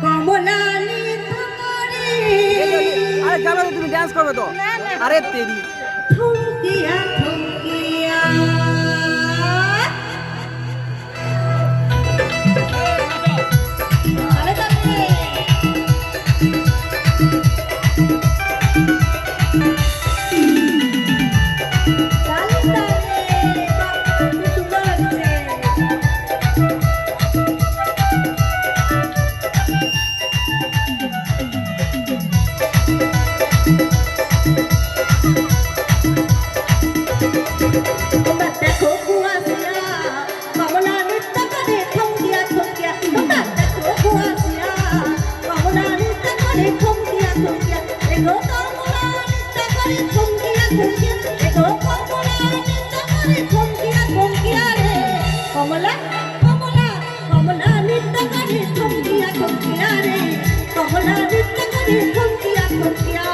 কমলা নৃত্য করে আরে জানো তুমি ডান্স করবে তো আরে তেরি থমকিয়া থমকিয়া আরে তাতে কমলা কমলা কমলা নৃত্য করে থমকিয়া থমকিয়া রে কমলা নৃত্য করে থমকিয়া থমকিয়া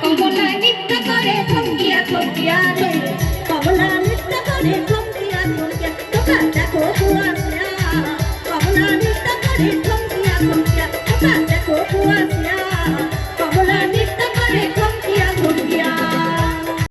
কমলা নৃত্য করে থমকিয়া থমকিয়া রে কমলা নৃত্য করে